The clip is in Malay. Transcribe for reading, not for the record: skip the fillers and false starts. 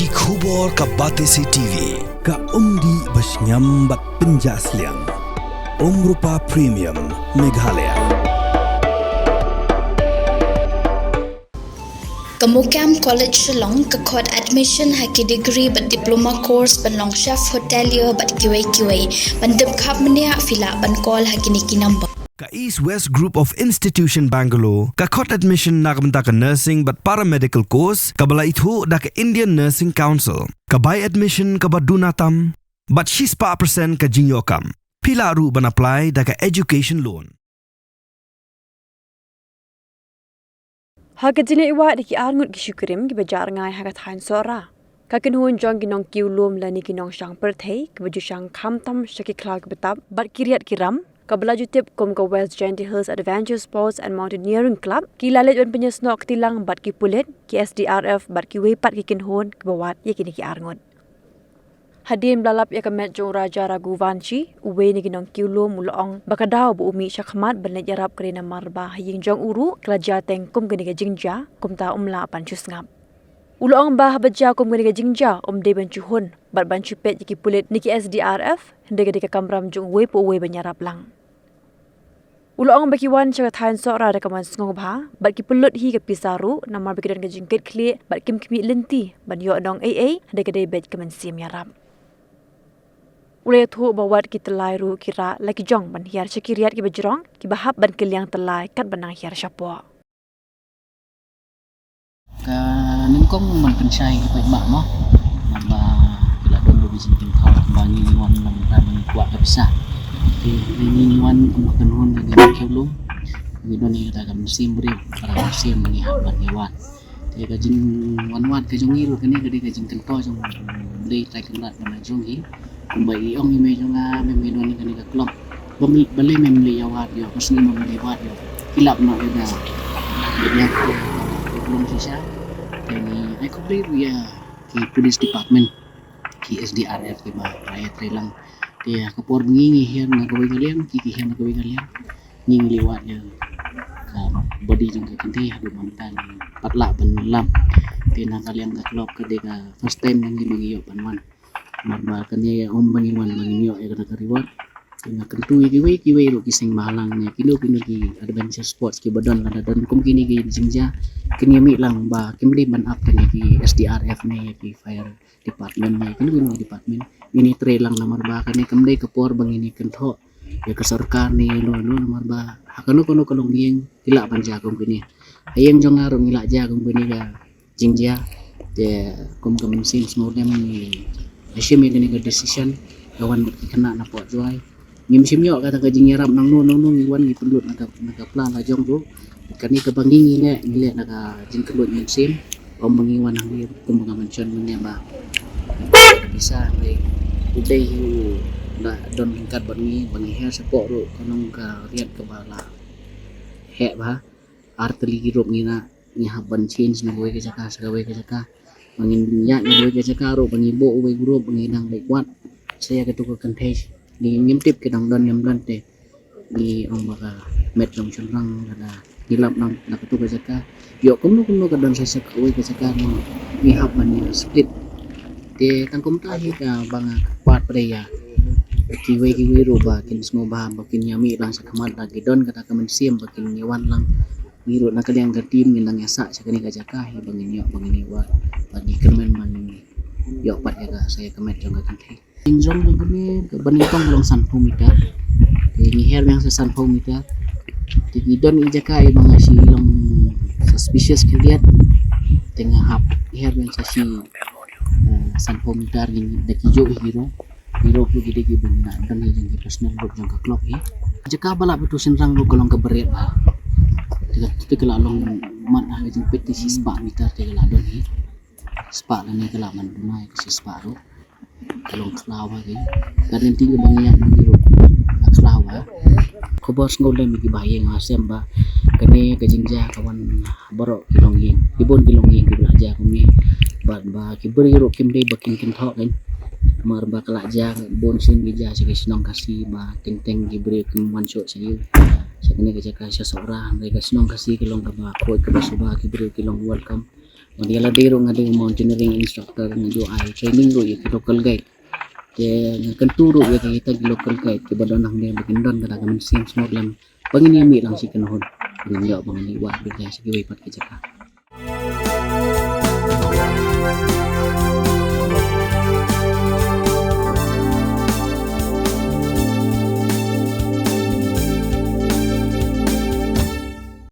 Ki khubor ka Batesi TV. Ka umdi basnyam bat penjaslian. Rupa Premium Meghalaya. Kamukam College Shillong kakot admission haki degree bat diploma course ban long chef hotelier bat kiwai ban dep khap mania fila ban call haki niki number. Ka East West Group of Institution Bangalore, ka khot admission nakamta ka nursing but paramedical course, ka bala ithu da ka Indian Nursing Council, ka buy admission ka badunatam, but she's pa percent ka jinyokam. Pila ru ban apply da ka education loan. Hagajine iwa diki arngut gishukrim ki bajar ngai hagat hain sora. Kakin hun jong ginong kiulum lani ginong shang perthei ki baju shang khamtam shaki klag betab bat kiriat kiram. Kabla jutip kum ka West Genty Hills Adventure Sports and Mountaineering Club ki lalet on penyesnok tilang bat ki pulit ki SDRF bat ki wepat ki kinhon ki bawat ye kini ki arngut. Hadim lalap ya kamet jong Raja Raghuvanshi uwe ni ginong kiulum mulong bakadaw bu umi syakmat banet yarap kerena marba haying jong uru kelaja teng kum gini ka jingja kum ta umla pan chusngap. Ulong bah baja kum gini ka jingja de banchuhun bat banchu pet ki pulit niki SDRF hende ka kamram jong we po we banyarap lang. Ulong baki wan chaga thain sora da kaman sngong bha bat ki pulut hi ka pisaru namar bakidan ka jingket kli bat kim kimi lenti ban yo dong AA hende ka de bet kaman sim yarap. Ulay thu bawat ki telai ru kira lagi jong ban hiar syakiriat ki bajrong ki bahap ban kiliang telai kat banang hiar syapo. Ka ningkong man pensai ki pai mak mo. Namba kila don lu bisin tin thau bangi wan nam ta ban kuat ka bisa. Ti ni wan makan hun ni kelum. Ni don ni ta kam sim bri para sim ni ban hewan. Ti ka jing wan ka jong iru kani ka di ka jing kan to jong lei tai kan lat ban jong hi. Kumbai ong ime jonga meme don ni kanika klop bali meme yawat yo pasni meme lewat yo kilap na ida ya belum sisa ini I complete ya ki police department ki SDRF ki ba rakyat relang dia kapor ngingi hian na kawai kalian ki hian na kawai kalian ngingi lewat ya body jong ka kenti hadu mantan patla ban lam tina kalian ka klop ka deka first time nang gimangiyo panwan marba kanya bangiwan bangimyo ya kana reward tinga kentu kiwe ro kising malang ne kilo ki adventure sports ki badan kada dan kum kini ki jingja kini mi lang ba kimli ban up kanya ki SDRF ne ki fire department ne kini department ini tre lang namar ba kanya kamdai kapor bangini kentho ya ke sarkar ni lo namar ba hakano kono kalong bieng kila panja kum kini ayeng jong aro ngila ja kum kini ka jingja de kum sin small dem ni Asyik ni kena decision kawan kena nampak juai. Ngim yo kata kajing yarap nang no iwan ni pelut naga plan la jong tu. Kani ke bangingi ne ngile naga jing kelut ngim sim om bangiwan nang dia kumbangan mencon menyamba. Bisa le udai hu na don tingkat bangi her support ru kanong ka riat ke bala. He ba arteli girup ngina nyahaban change na we ke jaka sagawe ke jaka. Mangin minyak ni boleh kerja karo pangibo ubai guru pangidang baik kuat saya ketuk kentai di ngimtip ke dang dan nyamblan teh di orang baka met dong cenderang ada hilap nang nak ketuk kerja yo kuno ke dan saya ubai kerja no ni hapan split te tangkum tahi ka banga kuat preya kiwe roba kin semua bahan bakin nyami lang sa kamat lagi don kata kamen siam bakin nyawan lang biro nak kalian ke tim ngilang yasak sakani kajaka hi bangin yo bangin wa bagi kemen man yo pat ya saya kemet jong kan thi injong begini ke banipang belum sanpu meter ini her yang sesanpu meter di don ijaka i bang si long suspicious keliat tengah hap her yang sasi sanpu meter ini deki jo hero tu gede gi benda dan yang personal book jong ka clock hi jaka bala betu senrang lu kolong ke beret ba kita kelalong mat ah jeng petisi spa meter te kelalong hi spa lani kelaman dunai ke spa ro kalong klawa ge karen tiga bangian biro klawa kobor ngolem gi bayeng asem ba kene ke jingja kawan borok kilonging ibon kilonging ki belajar kami ba ki bero kim dei bakin kin thok kan mar ba kelajar bon sin gi ja segi senong kasih ba teng gi beri kim manso sayu sakne ke jaka seseorang mereka senang kasih kilong ka ba ko ke basuba ki beri kilong welcome Dia lah dero ngade mountaineering instructor ngajo ai training ro ya local guide. Dia ngakan turu ya kita di local guide ke badonang dia bagindon kada kamen sim small lam. Pangini mi lang si kanahon. Ngajak bang ni wa bi sa giway pat ka jaka.